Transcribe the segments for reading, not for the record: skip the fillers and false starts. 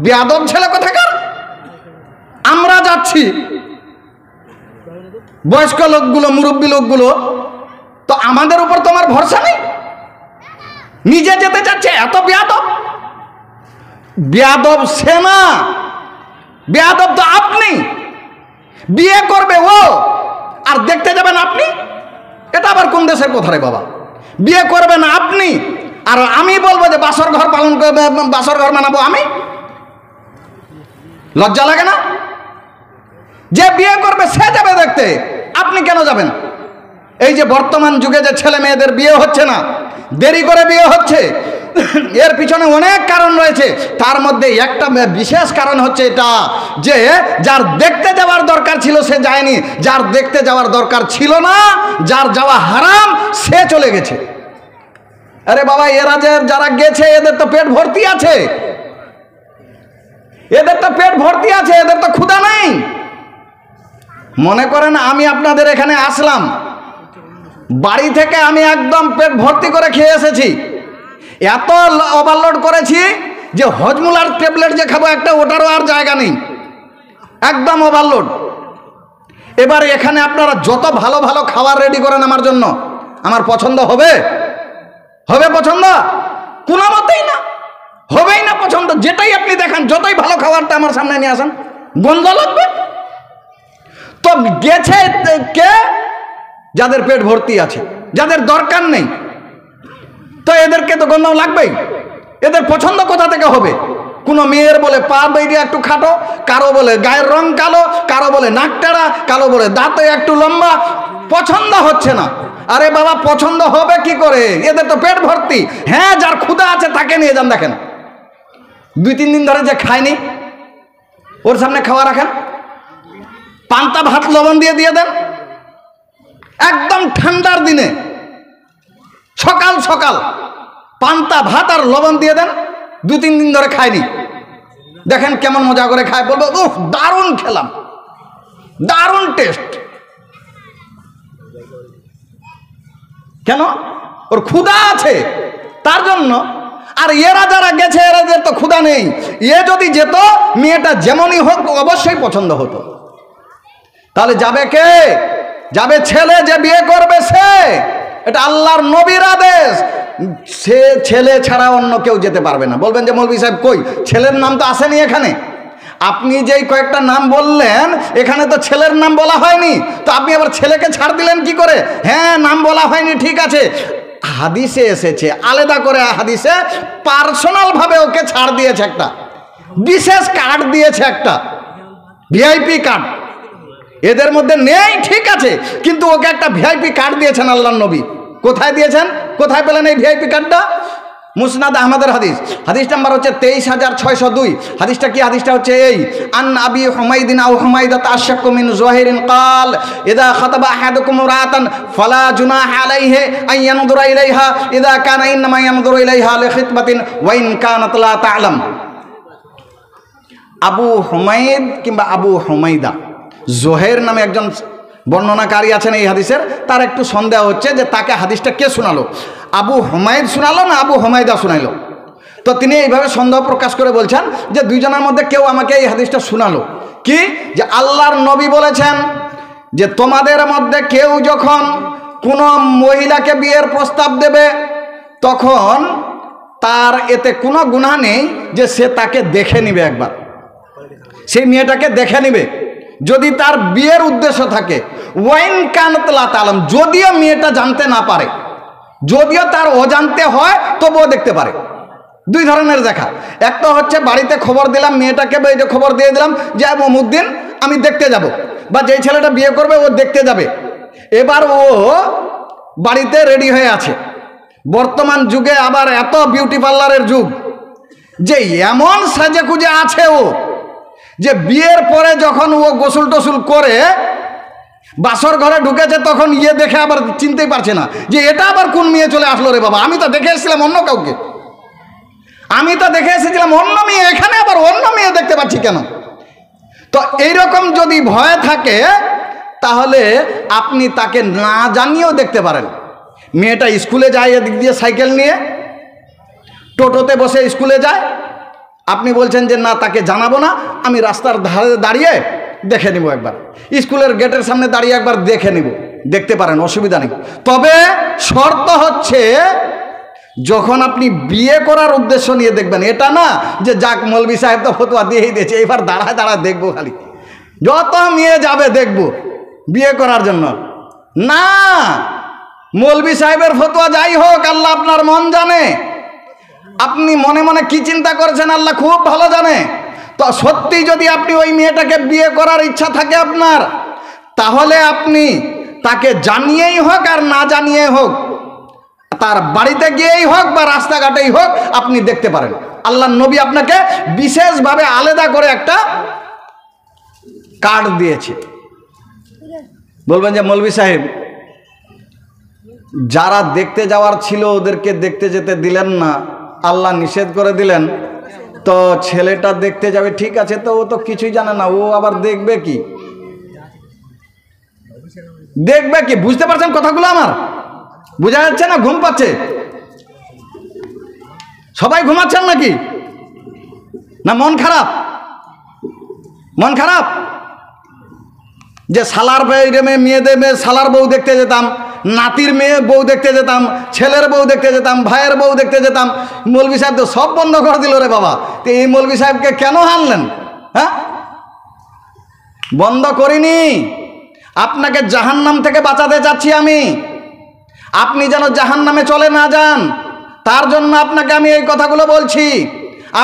বেয়াদব ছেলে কোথাকার। আমরা যাচ্ছি, বয়স্ক লোকগুলো, মুরব্বী লোকগুলো, তো আমাদের উপর তো আমার ভরসা নেই, নিজে যেতে চাচ্ছে। এত বেয়াদব। বেয়াদব সে না, বেয়াদব তো আপনি। বিয়ে করবে ও আর দেখতে যাবেন আপনি, এটা আবার কোন দেশের কথা রে বাবা? বিয়ে করবেন আপনি আর আমি বলবো যে বাসর ঘর পালন করবে, বাসর ঘর বানাবো আমি? লজ্জা লাগে না? যে বিয়ে করবে সে যাবে দেখতে, আপনি কেন যাবেন? এই যে বর্তমান যুগে যে ছেলে মেয়েদের বিয়ে হচ্ছে না, দেরি করে বিয়ে হচ্ছে, এর পিছনে অনেক কারণ রয়েছে। তার মধ্যে একটা বিশেষ কারণ হচ্ছে এটা যে যার দেখতে যাওয়ার দরকার ছিল সে যায়নি, যার দেখতে যাওয়ার দরকার ছিল না, যার যাওয়া হারাম, সে চলে গেছে। আরে বাবা, এরা যে যারা গেছে এদের তো পেট ভর্তি আছে, এদের তো পেট ভর্তি আছে, এদের তো ক্ষুধা নেই। মনে করেন আমি আপনাদের এখানে আসলাম, বাড়ি থেকে আমি একদম পেট ভর্তি করে খেয়ে এসেছি, এত ওভারলোড করেছি যে হজমুলার ট্যাবলেট যে খাবো একটা, ওটারও আর জায়গা নেই, একদম ওভারলোড। এবার এখানে আপনারা যত ভালো ভালো খাবার রেডি করেন আমার জন্য, আমার পছন্দ হবে? হবে পছন্দ? কোনো মতেই না, হবেই না পছন্দ। যেটাই আপনি দেখান, যতই ভালো খাবারটা আমার সামনে নিয়ে আসেন, গন্ধ লাগবে। তো গেছে কে? যাদের পেট ভর্তি আছে, যাদের দরকার নেই, তো এদেরকে তো গন্ধ লাগবেই। এদের পছন্দ কোথা থেকে হবে? কোনো মেয়ের বলে পা বেরিয়ে একটু খাটো, কারো বলে গায়ের রং কালো, কারো বলে নাক টেরা, কারো বলে দাঁতে একটু লম্বা, পছন্দ হচ্ছে না। আরে বাবা, পছন্দ হবে কি করে? এদের তো পেট ভর্তি। হ্যাঁ, যার ক্ষুধা আছে তাকে নিয়ে যান। দেখেন 2-3 দিন ধরে যে খায়নি, ওর সামনে খাওয়া রাখেন, পান্তা ভাত লবণ দিয়ে দেন, একদম ঠান্ডার দিনে সকাল সকাল পান্তা ভাত আর লবণ দিয়ে দেন, 2-3 দিন ধরে খায়নি, দেখেন কেমন মজা করে খায়, বলবো উফ দারুণ খেলাম, দারুণ টেস্ট। কেন? ওর ক্ষুধা আছে তার জন্য। আর এরা যারা গেছে, এরাদের তো ক্ষুধা নেই। এ যদি যেত, মেয়েটা যেমনই হোক অবশ্যই পছন্দ হতো। তাহলে যাবে কে? যাবে ছেলে, যে বিয়ে করবে সে। এটা আল্লাহর নবীর আদেশ। সে ছেলে ছাড়া অন্য কেউ যেতে পারবে না। বলবেন যে মৌলভী সাহেব কই, ছেলের নাম তো আসেনি এখানে। আপনি যেই কয়েকটা নাম বললেন, এখানে তো ছেলের নাম বলা হয়নি, তো আপনি আবার ছেলেকে ছাড় দিলেন কি করে? হ্যাঁ, নাম বলা হয়নি ঠিক আছে, হাদিসে এসেছে আলাদা করে, হাদিসে পার্সোনাল ভাবে ওকে ছাড় দিয়েছে, একটা বিশেষ কার্ড দিয়েছে, একটা ভিআইপি কার্ড। এদের মধ্যে নেই ঠিক আছে, কিন্তু ওকে একটা ভিআইপি কার্ড দিয়েছেন আল্লাহর নবী। কোথায় দিয়েছেন? কোথায় পেলেন এই ভিআইপি কার্ডটা? মুসনাদ আহমদের হাদিস, হাদিস নাম্বার হচ্ছে 23602। হাদিসটা কি? হাদিসটা হচ্ছে এই, আন আবি হুমাইদিন আও হুমাইদাত আশাক্কু মিন যুহাইরিন قال اذا خطب احدكم امراه فلا جناح عليه ان ينظر اليها اذا كان انما ينظر اليها لخطبه وان كانت لا تعلم। আবু হুমাইদ কিংবা আবু হুমাইদা, জোহের নামে একজন বর্ণনাকারী আছেন এই হাদিসের, তার একটু সন্দেহ হচ্ছে যে তাকে হাদিসটা কে শোনালো, আবু হুমায়দ শোনালো না আবু হুমায়দা শোনাইলো। তো তিনি এইভাবে সন্দেহ প্রকাশ করে বলছেন যে দুইজনের মধ্যে কেউ আমাকে এই হাদিসটা শোনালো। কি? যে আল্লাহর নবী বলেছেন যে তোমাদের মধ্যে কেউ যখন কোনো মহিলাকে বিয়ের প্রস্তাব দেবে, তখন তার এতে কোনো গুনাহ নেই যে সে তাকে দেখে নিবে, একবার সেই মেয়েটাকে দেখে নিবে, যদি তার বিয়ের উদ্দেশ্য থাকে। ওয়াইন কানাত লা তাআলাম, যদিও মেয়েটা জানতে না পারে, যদিও তার অজান্তে হয়, তবুও দেখতে পারে। দুই ধরনের দেখা। একটা হচ্ছে বাড়িতে খবর দিলাম মেয়েটাকে, বা এই যে খবর দিয়ে দিলাম যে অমুক দিন আমি দেখতে যাব, বা যেই ছেলেটা বিয়ে করবে ও দেখতে যাবে। এবার ও বাড়িতে রেডি হয়ে আছে। বর্তমান যুগে আবার এত বিউটি পার্লারের যুগ যে এমন সাজে খুঁজে আছে ও, যে বিয়ের পরে যখন ও গোসল টোসল করে বাসর ঘরে ঢুকেছে, তখন ইয়ে দেখে আবার চিনতেই পারছে না যে এটা আবার কোন মেয়ে চলে আসলো রে বাবা, আমি তো দেখে এসেছিলাম অন্য কাউকে, আমি তো দেখে এসেছিলাম অন্য মেয়ে, এখানে আবার অন্য মেয়ে দেখতে পাচ্ছি কেন? তো এইরকম যদি ভয় থাকে, তাহলে আপনি তাকে না জানিয়েও দেখতে পারেন। মেয়েটা স্কুলে যায় এদিক দিয়ে সাইকেল নিয়ে, টোটোতে বসে স্কুলে যায়, আপনি বলছেন যে না তাকে জানাবো না, আমি রাস্তার ধারে দাঁড়িয়ে দেখে নিব, একবার স্কুলের গেটের সামনে দাঁড়িয়ে একবার দেখে নিব, দেখতে পারেন, অসুবিধা নেই। তবে শর্ত হচ্ছে যখন আপনি বিয়ে করার উদ্দেশ্য নিয়ে দেখবেন, এটা না যে যাক মৌলভী সাহেব তো ফতোয়া দিয়েই দিয়েছে, এবার দাঁড়ায় দাঁড়ায় দেখবো, খালি যত মেয়ে যাবে দেখবো বিয়ে করার জন্য না। মৌলভী সাহেবের ফতোয়া যাই হোক, আল্লাহ আপনার মন জানে, আপনি মনে মনে কি চিন্তা করেছেন আল্লাহ খুব ভালো জানে। তো সত্যি যদি আপনি ওই মেয়েটাকে বিয়ে করার ইচ্ছা থাকে আপনার, তাহলে আপনি তাকে জানিয়েই হোক আর না জানিয়েই হোক, তার বাড়িতে গিয়েই হোক বা রাস্তাঘাটেই হোক, আপনি দেখতে পারেন। আল্লাহর নবী আপনাকে বিশেষভাবে আলাদা করে একটা কার্ড দিয়েছে। বলবেন যে মৌলভী সাহেব যারা দেখতে যাওয়ার ছিল ওদেরকে দেখতে যেতে দিলেন না, আল্লাহ নিষেধ করে দিলেন, তো ছেলেটা দেখতে যাবে, ঠিক আছে, তো ও তো কিছুই জানে না, ও আবার দেখবে কি? দেখবে কি? বুঝতে পারছেন কথাগুলো আমার? বোঝা যাচ্ছে না? ঘুম পাচ্ছে? সবাই ঘুমাচ্ছেন নাকি? না মন খারাপ? মন খারাপ যে শালার মেয়েদের শালার বউ দেখতে যেতাম, নাতির মেয়ে বউ দেখতে যেতাম, ছেলের বউ দেখতে যেতাম, ভাইয়ের বউ দেখতে যেতাম, মৌলভী সাহেব তো সব বন্ধ করে দিল রে বাবা। তো এই মৌলভী সাহেবকে কেন আনলেন? হ্যাঁ, বন্ধ করিনি, আপনাকে জাহান্নাম থেকে বাঁচাতে চাচ্ছি আমি। আপনি যেন জাহান্নামে চলে না যান, তার জন্য আপনাকে আমি এই কথাগুলো বলছি।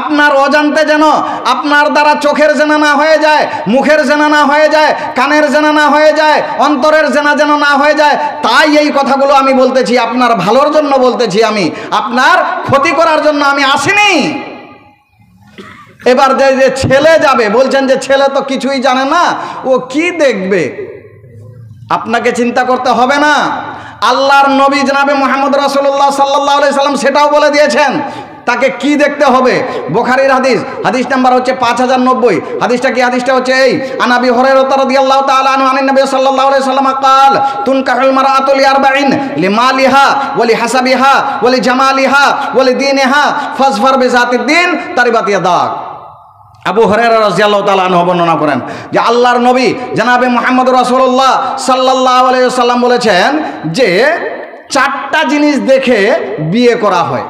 আপনার অজান্তে যেন আপনার দ্বারা চোখের জেনা না হয়ে যায়, মুখের জেনা না হয়ে যায়, কানের জেনা না হয়ে যায়, অন্তরের জেনা যেন না হয়ে যায়, তাই এই কথাগুলো আমি বলতেছি। আপনার ভালোর জন্য বলতেছি, আমি আপনার ক্ষতি করার জন্য আমি আসিনি। এবার যে ছেলে যাবে, বলছেন যে ছেলে তো কিছুই জানে না, ও কি দেখবে? আপনাকে চিন্তা করতে হবে না। আল্লাহর নবী জনাবে মুহাম্মদ রাসূলুল্লাহ সাল্লাল্লাহু আলাইহি সাল্লাম সেটাও বলে দিয়েছেন তাকে কি দেখতে হবে। বুখারীর হাদিস, হাদিস নাম্বার হচ্ছে 5090। হাদিসটা কি? হাদিসটা হচ্ছে এই, আন আবি হুরায়রা রাদিয়াল্লাহু তাআলা আনহু আন নবী সাল্লাল্লাহু আলাইহি সাল্লাম قال তুনকাহুল মারআতু লি40 লিমালিহা ওয়া লিহাসাবিহা ওয়া লিজামালিহা ওয়া লিদীনিহা ফাজফার বিযাতিদ দ্বীন তারিবাত ইয়াদাক। আবু হুরায়রা রাদিয়াল্লাহু তাআলা আনহু বর্ণনা করেন যে আল্লাহর নবী জনাবে মুহাম্মদ রাসূলুল্লাহ সাল্লাল্লাহু আলাইহি ওয়াসাল্লাম বলেছেন যে 4টা জিনিস দেখে বিয়ে করা হয়।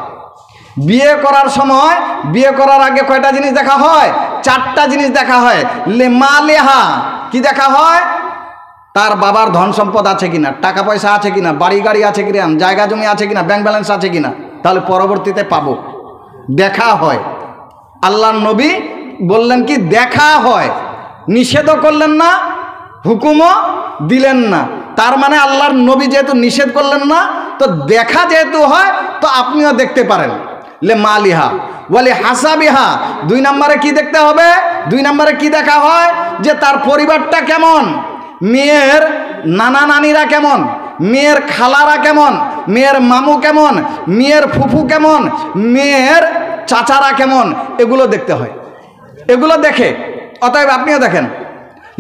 বিয়ে করার সময়, বিয়ে করার আগে কয়টা জিনিস দেখা হয়? 4টা জিনিস দেখা হয়। লিমালিহা, কি দেখা হয়? তার বাবার ধন সম্পদ আছে কিনা, টাকা পয়সা আছে কিনা, বাড়ি গাড়ি আছে কিনা, জায়গা জমি আছে কিনা, ব্যাংক ব্যালেন্স আছে কিনা, তাহলে পরবর্তীতে পাবো। দেখা হয়। আল্লাহর নবী বললেন কি দেখা হয়, নিষেধও করলেন না, হুকুমও দিলেন না। তার মানে আল্লাহর নবী যেহেতু নিষেধ করলেন না, তো দেখা যেহেতু হয়, তো আপনিও দেখতে পারেন। লে মালিহা ওয়ালি হাসাবিহা, 2 নম্বরে কি দেখতে হবে? 2 নম্বরে কি দেখা হয়? যে তার পরিবারটা কেমন, মেয়ের নানা নানিরা কেমন, মেয়ের খালারা কেমন, মেয়ের মামু কেমন, মেয়ের ফুফু কেমন, মেয়ের চাচারা কেমন, এগুলো দেখতে হয়। এগুলো দেখে অতএব আপনিও দেখেন।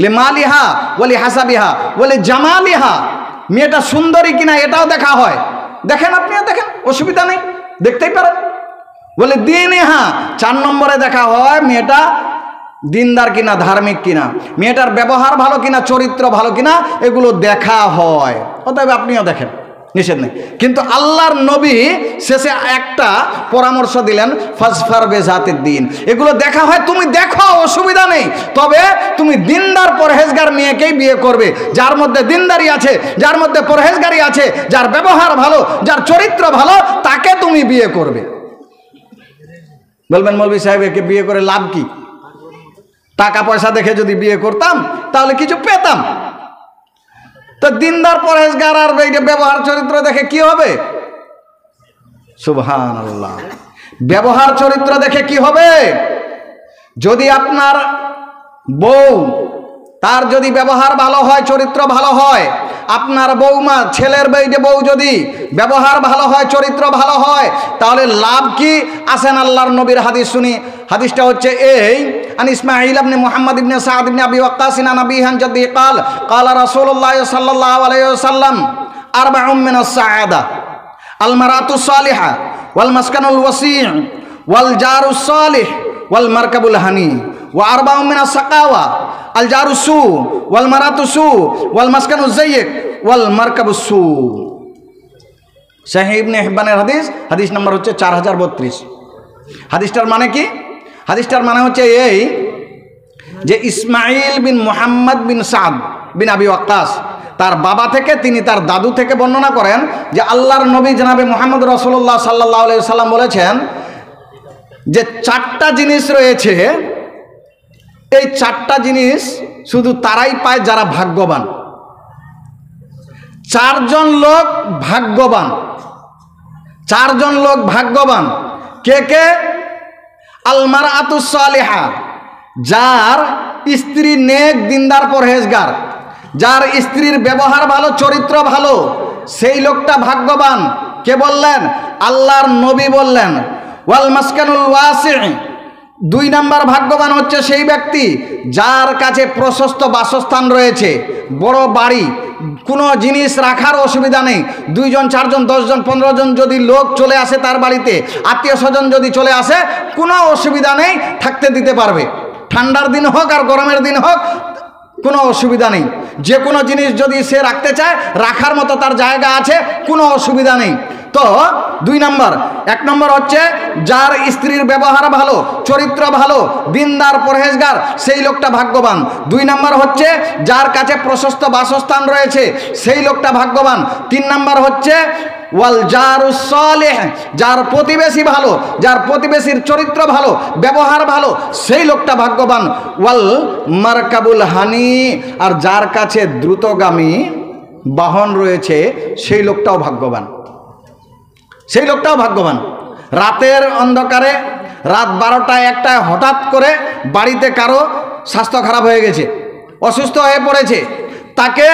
লে মালিহা ওয়ালি হাসাবিহা ওয়ালি জামালিহা, মেয়েটা সুন্দরী কিনা এটাও দেখা হয়। দেখেন, আপনিও দেখেন, অসুবিধা নেই, দেখতেই পারেন। বলে দিনেহা, 4 নম্বরে দেখা হয় মেয়েটা দিনদার কিনা, ধার্মিক কিনা, মেয়েটার ব্যবহার ভালো কিনা, চরিত্র ভালো কিনা, এগুলো দেখা হয়। অতএব আপনিও দেখেন, নিষেধ নেই। কিন্তু আল্লাহর নবী শেষে একটা পরামর্শ দিলেন, ফাজফার বিযাতিদ দ্বীন। এগুলো দেখা হয়, তুমি দেখো, অসুবিধা নেই, তবে তুমি দিনদার পরহেজগার মেয়েকেই বিয়ে করবে। যার মধ্যে দিনদারি আছে, যার মধ্যে পরহেজগারি আছে, যার ব্যবহার ভালো, যার চরিত্র ভালো, তাকে তুমি বিয়ে করবে। বলবেন মৌলভী সাহেব একে বিয়ে করে লাভ কি? টাকা পয়সা দেখে যদি বিয়ে করতাম তাহলে কিছু পেতাম, তো দিনদার পরহেজগার আর ব্যবহার চরিত্র দেখে কি হবে? সুবহানাল্লাহ, ব্যবহার চরিত্র দেখে কি হবে? যদি আপনার বউ, তার যদি ব্যবহার ভালো হয়, চরিত্র ভালো হয়, আপনার বৌমা, ছেলের বউ যদি ব্যবহার ভালো হয়, চরিত্র ভালো হয়, তাহলে লাভ কি? আসেন আল্লাহর নবীর হাদিস শুনি। হাদিসটা হচ্ছে এই, আন ইসমাঈল ইবনে মুহাম্মদ ইবনে সাদ ইবনে আবি ওয়াক্কাস আন আবিহি জাদ্দি قال قال রাসূলুল্লাহ সাল্লাল্লাহু আলাইহি ওয়াসাল্লাম আরবাউম মিনাস সাআদা আল মারাতুস সালিহা ওয়াল মাসকানুল ওয়াসি' ওয়াল জারুস সালিহ ওয়াল মারকাবুল হানি ওয়া আরবাউন মিনাস সাকাওয়া আল জারুসু ওয়াল মারাতুসু ওয়াল মাসকানুজ যায়্যিক ওয়াল মারকাবুস সু। সহিহ ইবনে হিব্বানের হাদিস, হাদিস নাম্বার হচ্ছে 4032। হাদিসটার মানে কি? হাদিসটার মানে হচ্ছে এই যে ইসমাইল বিন মুহাম্মদ বিন সাদ বিন আবি ওয়াক্কাস তার বাবা থেকে, তিনি তার দাদু থেকে বর্ণনা করেন যে আল্লাহর নবী জনাবে মুহাম্মদ রাসূলুল্লাহ সাল্লাল্লাহু আলাইহি সাল্লাম বলেছেন যে 4টা জিনিস রয়েছে, এই 4টা জিনিস শুধু তারাই পায় যারা ভাগ্যবান। 4 জন লোক ভাগ্যবান, 4 জন লোক ভাগ্যবান। কে কে? আল মারআতুস সালিহা, যার স্ত্রী নেক দিনদার পরহেজগার, যার স্ত্রীর ব্যবহার ভালো, চরিত্র ভালো, সেই লোকটা ভাগ্যবান। কে বললেন? আল্লাহর নবী বললেন। ওয়াল মাসকানুল ওয়াসি, 2 নাম্বার ভাগ্যবান হচ্ছে সেই ব্যক্তি যার কাছে প্রশস্ত বাসস্থান রয়েছে, বড় বাড়ি, কোনো জিনিস রাখার অসুবিধা নেই। 2 জন 4 জন 10 জন 15 জন যদি লোক চলে আসে তার বাড়িতে, আত্মীয় স্বজন যদি চলে আসে, কোনো অসুবিধা নেই, থাকতে দিতে পারবে। ঠান্ডার দিন হোক আর গরমের দিন হোক, কোনো অসুবিধা নেই। যে কোনো জিনিস যদি সে রাখতে চায়, রাখার মতো তার জায়গা আছে, কোনো অসুবিধা নেই। তো 2 নাম্বার। 1 নম্বর হচ্ছে যার স্ত্রীর ব্যবহার ভালো, চরিত্র ভালো, দিনদার পরহেজগার, সেই লোকটা ভাগ্যবান। 2 নাম্বার হচ্ছে যার কাছে প্রশস্ত বাসস্থান রয়েছে, সেই লোকটা ভাগ্যবান। 3 নাম্বার হচ্ছে ওয়াল জারুস সালিহ, যার প্রতিবেশী ভালো, যার প্রতিবেশীর চরিত্র ভালো, ব্যবহার ভালো, সেই লোকটা ভাগ্যবান। ওয়াল মারকাবুল হানি, আর যার কাছে দ্রুতগামী বাহন রয়েছে, সেই লোকটাও ভাগ্যবান, সেই লোকটাও ভাগ্যবান। রাতের অন্ধকারে, রাত 12টায় 1টায় হঠাৎ করে বাড়িতে কারো স্বাস্থ্য খারাপ হয়ে গেছে, অসুস্থ হয়ে পড়েছে, তাকে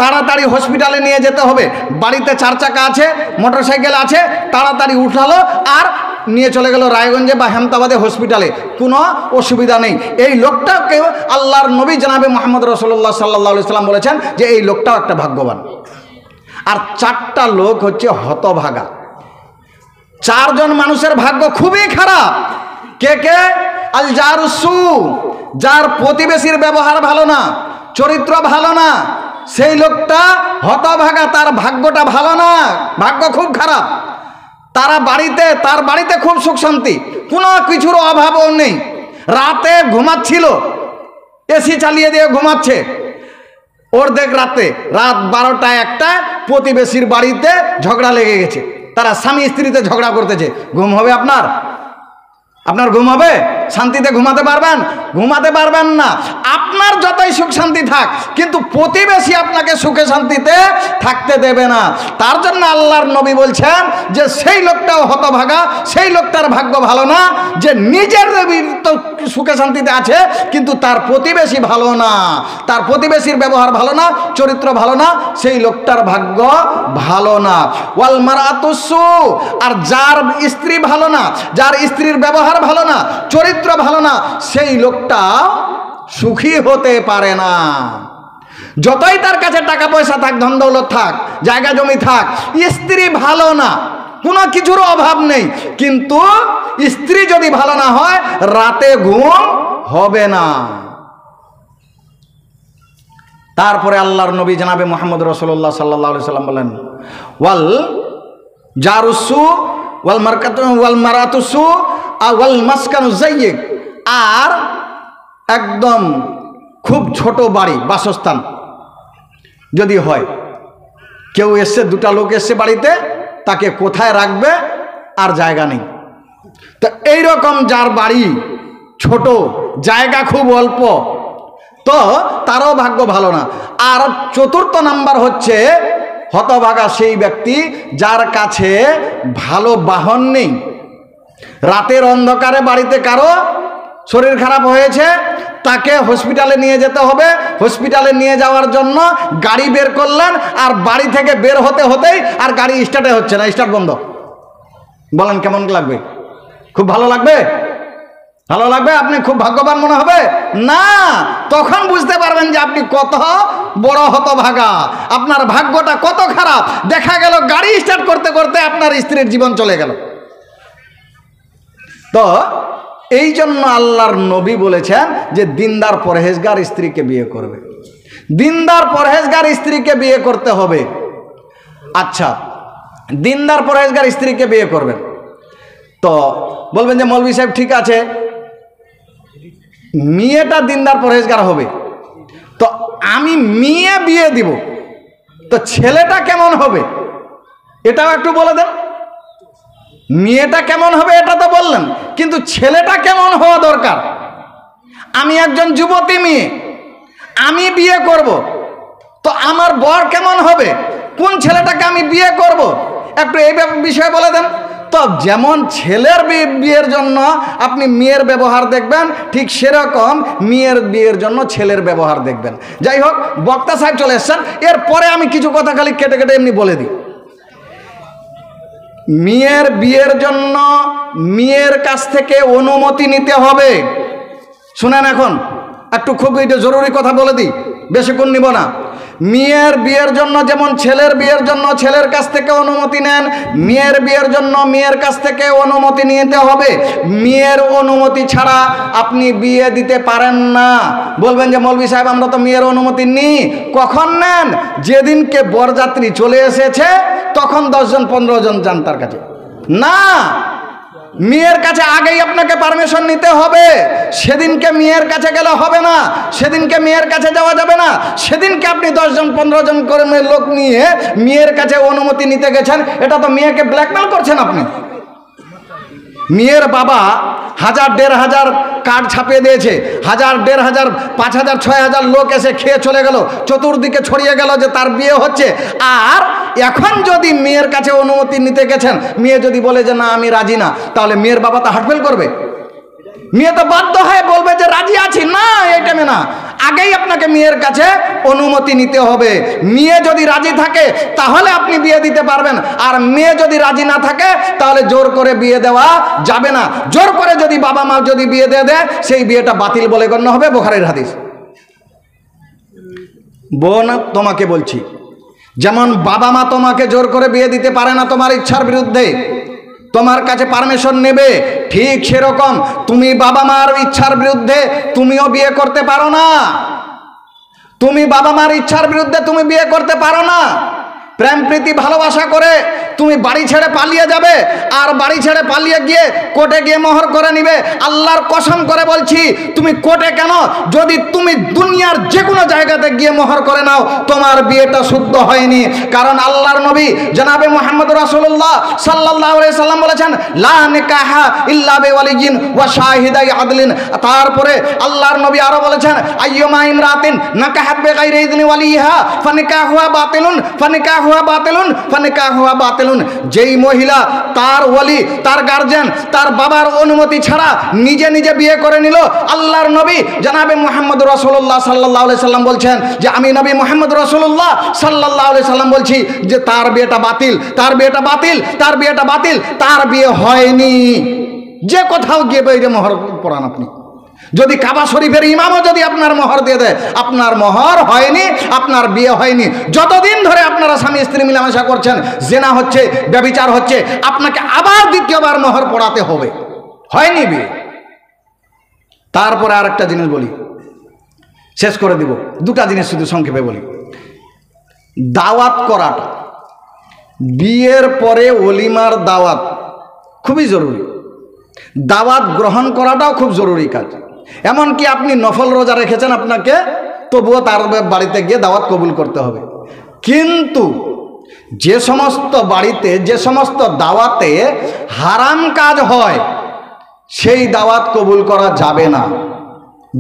তাড়াতাড়ি হসপিটালে নিয়ে যেতে হবে। বাড়িতে 4 চাকা আছে, মোটরসাইকেল আছে, তাড়াতাড়ি উঠালো আর নিয়ে চলে গেল রায়গঞ্জে বা হেমতাবাদে হসপিটালে, কোনো অসুবিধা নেই। এই লোকটাকে আল্লাহর নবী জনাবে মুহাম্মদ রাসূলুল্লাহ সাল্লাল্লাহু আলাইহি সাল্লাম বলেছেন যে এই লোকটাও একটা ভাগ্যবান। আর 4টা লোক হচ্ছে হতভাগা। 4 জন মানুষের ভাগ্য খুবই খারাপ। কে কে? আল জারুসু, যার প্রতিবেশীর ব্যবহার ভালো না, চরিত্র ভালো না, সেই লোকটা হতভাগা, তার ভাগ্যটা ভালো না, ভাগ্য খুব খারাপ। তার বাড়িতে খুব সুখ শান্তি, কোনো কিছুর অভাবও নেই। রাতে ঘুমাচ্ছিল, এসি চালিয়ে দিয়ে ঘুমাচ্ছে, অর্ধেক রাতে, রাত 12টায় 1টায় প্রতিবেশীর বাড়িতে ঝগড়া লেগে গেছে, তারা স্বামী স্ত্রীতে ঝগড়া করতেছে। ঘুম হবে আপনার? আপনার ঘুম হবে? শান্তিতে ঘুমাতে পারবেন? ঘুমাতে পারবেন না। আপনার যতই সুখ শান্তি থাক, কিন্তু প্রতিবেশী আপনাকে সুখে শান্তিতে থাকতে দেবে না। তার জন্য আল্লাহর নবী বলছেন যে সেই লোকটাও হতভাগা, সেই লোকটার ভাগ্য ভালো না, যে নিজের তো সুখে শান্তিতে আছে কিন্তু তার প্রতিবেশী ভালো না, তার প্রতিবেশীর ব্যবহার ভালো না, চরিত্র ভালো না, সেই লোকটার ভাগ্য ভালো না। ওয়াল মারআতুস সু, আর যার স্ত্রী ভালো না, যার স্ত্রীর ব্যবহার ভালো না, চরিত্র ভালো না, সেই লোকটা সুখী হতে পারে না। যতই তার কাছে টাকা পয়সা থাক, ধন দৌলত থাক, জায়গা জমি থাক, স্ত্রী ভালো না, কোনো কিছুর অভাব নেই, কিন্তু স্ত্রী যদি ভালো না হয়, রাতে ঘুম হবে না। তারপরে আল্লাহর নবী জনাবে মুহাম্মদ রাসূলুল্লাহ সাল্লাল্লাহু আলাইহি সাল্লাম বলেন ওয়াল জারুসু ওয়াল মারাতুসু ওয়াল মাসকানুজ যায়্যিক, আর একদম খুব ছোট বাড়ি, বাসস্থান যদি হয়, কেউ এসছে, 2টা লোক এসছে বাড়িতে, তাকে কোথায় রাখবে আর জায়গা নেই, তো এইরকম যার বাড়ি ছোট, জায়গা খুব অল্প, তো তারও ভাগ্য ভালো না। আর 4র্থ নাম্বার হচ্ছে হতভাগা সেই ব্যক্তি যার কাছে ভালো বাহন নেই। রাতের অন্ধকারে বাড়িতে কারো শরীর খারাপ হয়েছে, তাকে হসপিটালে নিয়ে যেতে হবে, হসপিটালে নিয়ে যাওয়ার জন্য গাড়ি বের করলেন, আর বাড়ি থেকে বের হতে হতেই আর গাড়ি স্টার্টে হচ্ছে না, স্টার্ট বন্ধ। বলেন কেমন লাগবে? খুব ভালো লাগবে? ভালো লাগবে? আপনি খুব ভাগ্যবান মনে হবে না। তখন বুঝতে পারবেন যে আপনি কত বড় হতভাগা, আপনার ভাগ্যটা কত খারাপ। দেখা গেল গাড়ি স্টার্ট করতে করতে আপনার স্ত্রীর জীবন চলে গেল। তো এই জন্য আল্লাহর নবী বলেছেন যে দিনদার পরহেজগার স্ত্রীকে বিয়ে করবে, দিনদার পরহেজগার স্ত্রীকে বিয়ে করতে হবে। আচ্ছা, দিনদার পরহেজগার স্ত্রীকে বিয়ে করবেন, তো বলবেন যে মৌলভী সাহেব ঠিক আছে, মেয়েটা দিনদার পরহেজগার হবে, তো আমি মেয়ে বিয়ে দিব, তো ছেলেটা কেমন হবে এটাও একটু বলে দেন। মেয়েটা কেমন হবে এটা তো বললেন, কিন্তু ছেলেটা কেমন হওয়া দরকার? আমি একজন যুবতী মেয়ে, আমি বিয়ে করব, তো আমার বর কেমন হবে? কোন ছেলেটাকে আমি বিয়ে করব একটু এই বিষয়ে বলে দেন। তো যেমন ছেলের বিয়ের জন্য আপনি মেয়ের ব্যবহার দেখবেন, ঠিক সেরকম মেয়ের বিয়ের জন্য ছেলের ব্যবহার দেখবেন। যাই হোক, বক্তা সাহেব চলে এসছেন, এরপরে আমি কিছু কথা খালি কেটে কেটে এমনি বলে দিই। মেয়ের বিয়ের জন্য মেয়ের কাছ থেকে অনুমতি নিতে হবে। শুনেন, এখন একটু খুব এটা জরুরি কথা বলে দিই, বেশিক্ষণ নিব না। মেয়ের বিয়ের জন্য যেমন ছেলের বিয়ের জন্য ছেলের কাছ থেকে অনুমতি নেন, মেয়ের বিয়ের জন্য মেয়ের কাছ থেকে অনুমতি নিতে হবে। মেয়ের অনুমতি ছাড়া আপনি বিয়ে দিতে পারেন না। বলবেন যে মৌলভী সাহেব আমরা তো মেয়ের অনুমতি নিই। কখন নেন? যেদিনকে বরযাত্রী চলে এসেছে তখন 10 জন 15 জন যান তার কাছে। না, মেয়ের কাছে আগেই আপনাকে পারমিশন নিতে হবে। সেদিনকে মেয়ের কাছে গেলে হবে না, সেদিনকে মেয়ের কাছে যাওয়া যাবে না। সেদিনকে আপনি 10 জন 15 জন করে লোক নিয়ে মেয়ের কাছে অনুমতি নিতে গেছেন, এটা তো মেয়েকে ব্ল্যাকমেল করছেন আপনি। মেয়ের বাবা 1000 1500 কার্ড ছাপিয়ে দিয়েছে, 1000 1500 5000 6000 লোক এসে খেয়ে চলে গেল, চতুর্দিকে ছড়িয়ে গেল যে তার বিয়ে হচ্ছে। আর এখন যদি মেয়ের কাছে অনুমতি নিতে গেছেন, মেয়ে যদি বলে যে না আমি রাজি না, তাহলে মেয়ের বাবা তো হার্টফেল করবে। মেয়ে তো বাধ্য হয়ে বলবে যে রাজি আছি না, এই টাইমে না। আগেই আপনাকে মেয়ের কাছে অনুমতি নিতে হবে। মেয়ে যদি রাজি থাকে তাহলে আপনি বিয়ে দিতে পারবেন, আর মেয়ে যদি রাজি না থাকে তাহলে জোর করে বিয়ে দেওয়া যাবে না। জোর করে যদি বাবা মা যদি বিয়ে দিয়ে দেয়, সেই বিয়েটা বাতিল বলে গণ্য হবে, বুখারীর হাদিস। বোন, তোমাকে বলছি, যেমন বাবা মা তোমাকে জোর করে বিয়ে দিতে পারে না তোমার ইচ্ছার বিরুদ্ধে, তোমার কাছে পারমিশন নেবে, ঠিক সেরকম তুমি বাবা মার ইচ্ছার বিরুদ্ধে তুমিও বিয়ে করতে পারো না। তুমি বাবা মার ইচ্ছার বিরুদ্ধে তুমি বিয়ে করতে পারো না। প্রেম প্রীতি ভালোবাসা করে তুমি বাড়ি ছেড়ে পালিয়ে যাবে, আর বাড়ি ছেড়ে পালিয়ে গিয়ে কোর্টে গিয়ে মোহর করে নিবে। আল্লাহর কসম করে বলছি, তুমি কোর্টে কেন, যদি তুমি দুনিয়ার যে কোনো জায়গাতে গিয়ে মোহর করে নাও, তোমার বিয়েটা শুদ্ধ হয়নি। কারণ আল্লাহর নবী জনাবে মুহাম্মদ রাসূলুল্লাহ সাল্লাল্লাহু আলাইহি সাল্লাম বলেছেন, লা নিকাহা ইল্লা বিওয়ালিয়িন ওয়া শাহিদাই আদলিন। তারপরে আল্লাহর নবী আরো বলেছেন, আইয়ুমা ইমরাতিন নাকাহাত বিগাইরি ইযনি ওয়ালিহা ফানিকাহুহা বাতিলুন ফানিকাহুহা বাতিলুন ফানিকাহুহা বাতিলুন। যেই মহিলা তার ওয়ালি, তার গার্জিয়ান, তার বাবার অনুমতি ছাড়া নিজে নিজে বিয়ে করে নিল, আল্লাহর নবী জনাবে মুহাম্মদ রাসূলুল্লাহ সাল্লাল্লাহু আলাইহি সাল্লাম বলছেন যে আমি নবী মুহাম্মদ রাসূলুল্লাহ সাল্লাল্লাহু আলাইহি সাল্লাম বলছি যে তার বিয়েটা বাতিল, তার বিয়েটা বাতিল, তার বিয়েটা বাতিল, তার বিয়ে হয়নি। যে কোথাও গিয়ে বইরে মোহর পড়ান আপনি, যদি কাবা শরীফের ইমামও যদি আপনার মোহর দিয়ে দেয়, আপনার মোহর হয়নি, আপনার বিয়ে হয়নি। যতদিন ধরে আপনারা স্বামী স্ত্রী মিলামেশা করছেন, জেনা হচ্ছে, ব্যভিচার হচ্ছে, আপনাকে আবার দ্বিতীয়বার মোহর পড়াতে হবে, হয়নি বিয়ে। তারপরে আর একটা জিনিস বলি, শেষ করে দিব, দুটা জিনিস শুধু সংক্ষেপে বলি। দাওয়াত করাটা, বিয়ের পরে ওলিমার দাওয়াত খুবই জরুরি। দাওয়াত গ্রহণ করাটাও খুব জরুরি কাজ। এমনকি আপনি নফল রোজা রেখেছেন, আপনাকে তবুও তার বাড়িতে গিয়ে দাওয়াত কবুল করতে হবে। কিন্তু যে সমস্ত বাড়িতে, যে সমস্ত দাওয়াতে হারাম কাজ হয়, সেই দাওয়াত কবুল করা যাবে না।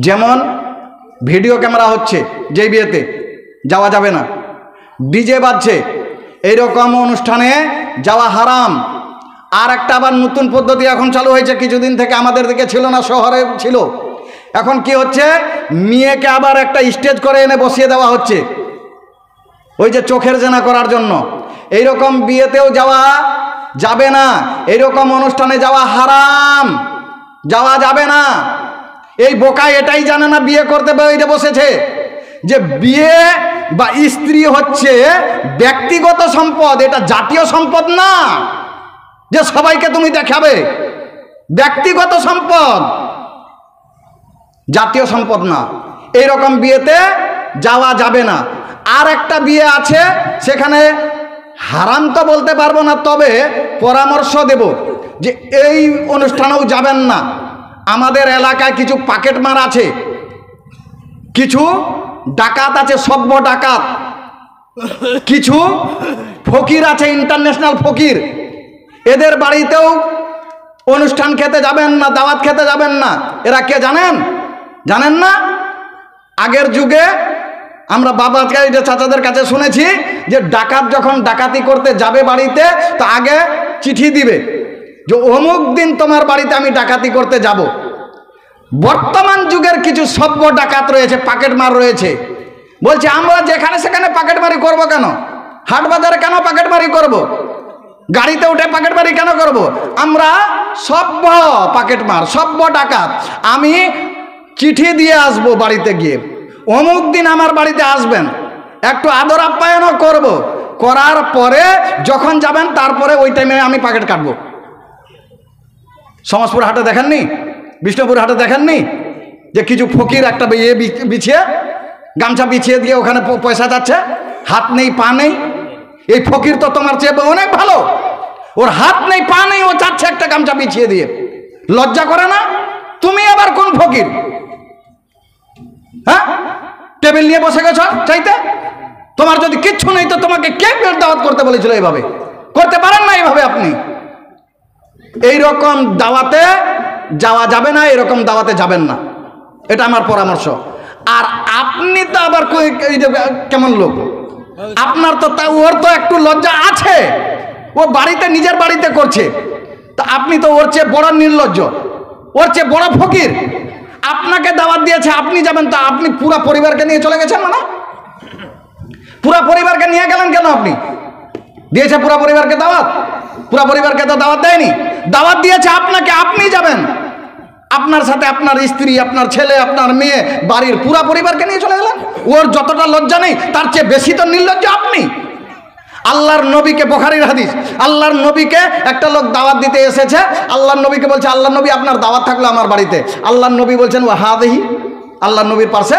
যেমন ভিডিও ক্যামেরা হচ্ছে, যেই বিয়েতে যাওয়া যাবে না। ডিজে বাজছে, এইরকম অনুষ্ঠানে যাওয়া হারাম। আর একটা আবার নতুন পদ্ধতি এখন চালু হয়েছে, কিছুদিন থেকে আমাদের দিকে ছিল না, শহরে ছিল। এখন কি হচ্ছে, মেয়েকে আবার একটা স্টেজ করে এনে বসিয়ে দেওয়া হচ্ছে, ওই যে চোখের জেনা করার জন্য। এইরকম বিয়েতেও যাওয়া যাবে না, এইরকম অনুষ্ঠানে যাওয়া হারাম, যাওয়া যাবে না। এই বোকা এটাই জানে না বিয়ে করতে বাইরে বসেছে, যে বিয়ে বা স্ত্রী হচ্ছে ব্যক্তিগত সম্পদ, এটা জাতীয় সম্পদ না যে সবাইকে তুমি দেখাবে। ব্যক্তিগত সম্পদ, জাতীয় সম্পদ না। এইরকম বিয়েতে যাওয়া যাবে না। আর একটা বিয়ে আছে, সেখানে হারাম তো বলতে পারবো না, তবে পরামর্শ দেব যে এই অনুষ্ঠানেও যাবেন না। আমাদের এলাকায় কিছু পকেটমার আছে, কিছু ডাকাত আছে, সভ্য ডাকাত, কিছু ফকির আছে, ইন্টারন্যাশনাল ফকির। এদের বাড়িতেও অনুষ্ঠান খেতে যাবেন না, দাওয়াত খেতে যাবেন না। এরা কে জানেন? জানেন না? আগের যুগে আমরা বাবাকে, চাচাদের কাছে শুনেছি যে ডাকাত যখন ডাকাতি করতে যাবে বাড়িতে, তো আগে চিঠি দিবে যে অমুক দিন তোমার বাড়িতে আমি ডাকাতি করতে যাব। বর্তমান যুগের কিছু সভ্য ডাকাত রয়েছে, পকেটমার রয়েছে, বলছে আমরা যেখানে সেখানে পকেটমারি করব কেন? হাট বাজারে কেন পকেটমারি করব? গাড়িতে উঠে পকেটমারি কেন করব? আমরা সভ্য পকেটমার, সভ্য ডাকাত। আমি চিঠি দিয়ে আসবো বাড়িতে গিয়ে, অমুক দিন আমার বাড়িতে আসবেন, একটু আদর আপ্যায়নও করব, করার পরে যখন যাবেন তারপরে ওই টাইমে আমি পকেট কাটবো। সমাজপুর হাটে দেখেননি, বিষ্ণুপুর হাটে দেখেননি যে কিছু ফকির একটা বিছিয়ে, গামছা বিছিয়ে দিয়ে ওখানে পয়সা যাচ্ছে, হাত নেই পা নেই। এই ফকির তো তোমার চেয়ে অনেক ভালো, ওর হাত নেই পা নেই, ও যাচ্ছে একটা গামছা বিছিয়ে দিয়ে। লজ্জা করে না? তুমি আবার কোন ফকির? হ্যাঁ, টেবিল নিয়ে বসে গেছ চাইতে। তোমার যদি কিচ্ছু নেই তো তোমাকে কে দাওয়াত করতে বলেছিল? এইভাবে করতে পারেন না, এইভাবে আপনি। এইরকম দাওয়াতে যাওয়া যাবে না, এরকম দাওয়াতে যাবেন না, এটা আমার পরামর্শ। আর আপনি তো আবার কেমন লোক? আপনার তো ওর তো একটু লজ্জা আছে, ও বাড়িতে, নিজের বাড়িতে করছে, তা আপনি তো ওর চেয়ে বড় নির্লজ্জ, ওর চেয়ে বড় ফকির। আপনাকে দাওয়াত দিয়েছে, আপনি যাবেন, তো আপনি পুরো পরিবারকে নিয়ে চলে গেছেন। মানে পুরো পরিবারকে নিয়ে গেলেন কেন? আপনি দিয়েছে পুরো পরিবারকে দাওয়াত? পুরো পরিবারকে তো দাওয়াত দেয়নি, দাওয়াত দিয়েছে আপনাকে, আপনি যাবেন। আপনার সাথে আপনার স্ত্রী, আপনার ছেলে, আপনার মেয়ে, বাড়ির পুরো পরিবারকে নিয়ে চলে গেলেন। ওর যতটা লজ্জা নেই তার চেয়ে বেশি তো নির্লজ্জ আপনি। আল্লাহর নবীকে, বুখারীর হাদিস, আল্লাহর নবীকে একটা লোক দাওয়াত দিতে এসেছে। আল্লাহর নবীকে বলছে, আল্লাহর নবী আপনার দাওয়াত থাকলো আমার বাড়িতে। আল্লাহর নবী বলছেন ও হাযিহি। আল্লাহর নবীর পাশে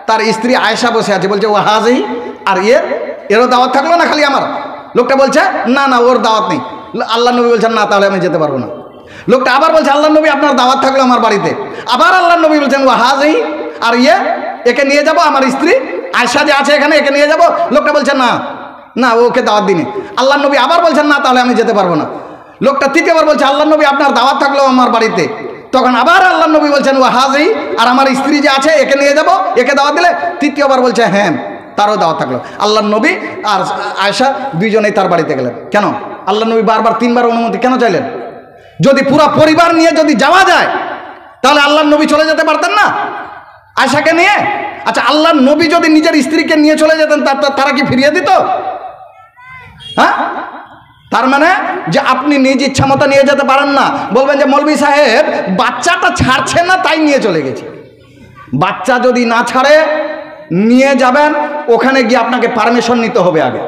তার স্ত্রী আয়েশা বসে আছে, বলছে ও হাযিহি। আর এরও দাওয়াত থাকলো না খালি আমার? লোকটা বলছে না না, ওর দাওয়াত নেই। আল্লাহর নবী বলছেন না, তাহলে আমি যেতে পারবো না। লোকটা আবার বলছে আল্লাহর নবী আপনার দাওয়াত থাকলো আমার বাড়িতে। আবার আল্লাহর নবী বলছেন ও হাযিহি। আর একে নিয়ে যাব, আমার স্ত্রী আয়েশা যে আছে এখানে, একে নিয়ে যাব। লোকটা বলছে না না, ওকে দাওয়াত দিনে। আল্লাহর নবী আবার বলছেন না, তাহলে আমি যেতে পারবো না। লোকটা তৃতীয়বার বলছে আল্লাহর নবী আপনার দাওয়াত থাকলো আমার বাড়িতে। তখন আবার আল্লাহর নবী বলছেন ও হাযিহি, আর আমার স্ত্রী যে আছে একে নিয়ে যাব, একে দাওয়াত দিলে। তৃতীয়বার বলছে হ্যাঁ, তারও দাওয়াত থাকলো। আল্লাহর নবী আর আয়েশা দুইজনেই তার বাড়িতে গেলেন। কেন? আল্লাহর নবী বারবার 3 বার অনুমতি কেন চাইলেন? যদি পুরো পরিবার নিয়ে যদি যাওয়া যায়, তাহলে আল্লাহর নবী চলে যেতে পারতেন না আয়েশাকে নিয়ে? আচ্ছা, আল্লাহর নবী যদি নিজের স্ত্রীকে নিয়ে চলে যেতেন, তারা কি ফিরিয়ে দিত? হ্যাঁ, তার মানে যে আপনি নিজ ইচ্ছা মতো নিয়ে যেতে পারেন না। বলবেন যে মৌলভী সাহেব বাচ্চাটা ছাড়ছে না তাই নিয়ে চলে গেছে। বাচ্চা যদি না ছাড়ে নিয়ে যাবেন, ওখানে গিয়ে আপনাকে পারমিশন নিতে হবে, আগে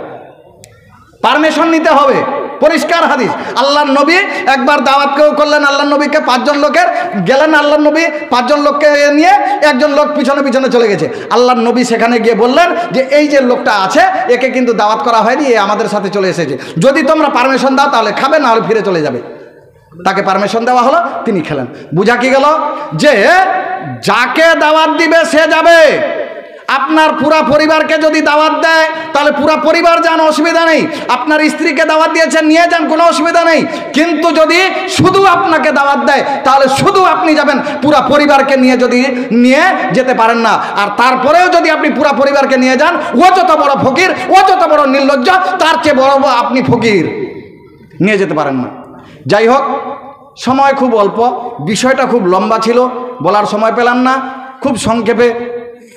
পারমিশন নিতে হবে। পরিষ্কার হাদিস। আল্লাহর নবী একবার দাওয়াত করলেন, আল্লাহর নবীকে 5 জন লোকের গেলেন। আল্লাহর নবী 5 জন লোককে নিয়ে, একজন লোক পিছনে পিছনে চলে গেছে। আল্লাহর নবী সেখানে গিয়ে বললেন যে এই যে লোকটা আছে একে কিন্তু দাওয়াত করা হয়নি, এ আমাদের সাথে চলে এসেছে। যদি তোমরা পারমিশন দাও তাহলে খাবে, না হলে ফিরে চলে যাবে। তাকে পারমিশন দেওয়া হলো, তিনি খেলেন। বুঝা কি গেল? যে যাকে দাওয়াত দিবে সে যাবে। আপনার পুরা পরিবারকে যদি দাওয়াত দেয় তাহলে পুরা পরিবার যান, অসুবিধা নেই। আপনার স্ত্রীকে দাওয়াত দিয়েছেন, নিয়ে যান, কোনো অসুবিধা নেই। কিন্তু যদি শুধু আপনাকে দাওয়াত দেয় তাহলে শুধু আপনি যাবেন, পুরা পরিবারকে নিয়ে যদি নিয়ে যেতে পারেন না। আর তারপরেও যদি আপনি পুরা পরিবারকে নিয়ে যান, ও যত বড় ফকির, ও যত বড় নির্লজ্জ, তার চেয়ে বড় আপনি ফকির, নিয়ে যেতে পারেন না। যাই হোক, সময় খুব অল্প, বিষয়টা খুব লম্বা ছিল, বলার সময় পেলাম না। খুব সংক্ষেপে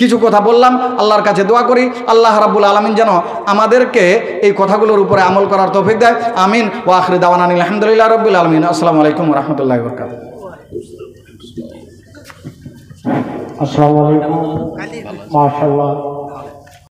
কিছু কথা বললাম। আল্লাহর কাছে দোয়া করি আল্লাহ রাব্বুল আলামিন যেন আমাদেরকে এই কথাগুলোর উপরে আমল করার তৌফিক দেয়। আমিন। ওয়া আখিরু দাওয়ানা আলহামদুলিল্লাহ রাব্বিল আলামিন। আসসালামু আলাইকুম ওয়া রাহমাতুল্লাহি ওয়া বারাকাতুহু। আসসালামু আলাইকুম। মাশাআল্লাহ।